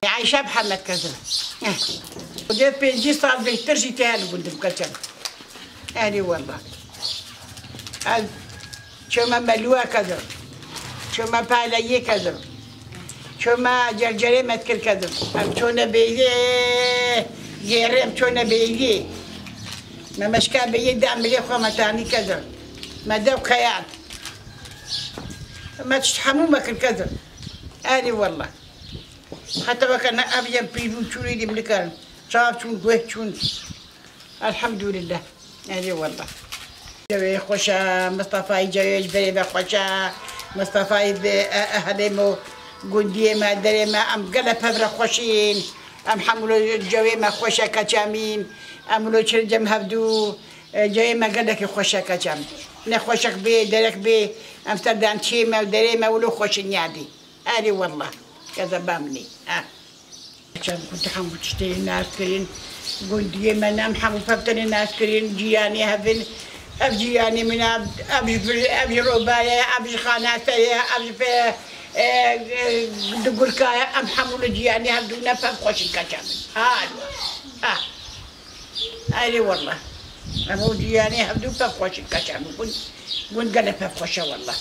عايشة بحالك كذا وديت بيجي صار بيترجي تهال قدام كذا يعني والله شو ما ملوى كذا شو ما بالي كذا شو ما جرجري ما تكل كذا شو نبيجي جيرم شو نبيجي ما مشكا بيد عملي خو ما تعني كذا ما دو خيال ما تشحموا ما كل كذا يعني والله حتى وكان أبي بيجون شوني دي ملكان شاف شون قوي شون الحمد لله يعني والله جوي خوشا مصطفى جوي جبري خوشا مصطفى أهلمو قندي ما دري ما أم قلب هبر خوشين أم حملوا جوي ما خوشا كجامين أملو شرجم هبدو جوي ما قلك خوشا كجام نخوشك بي درك بي أم تردان شيما ودري ما ولو خوشين يادي هذه والله كذا بامني كنت حمو تشتري ناس كرين قندي ما نام حمو فبتني ناس كرين جياني هبن أبجياني من أبج رباية أبج خاناتية أبج في دقركاية أم حمول جياني هبدونا فبخوش الكتاب هاي والله أمو جياني هبدو فبخوش الكتاب قلت قلب فبخوشة والله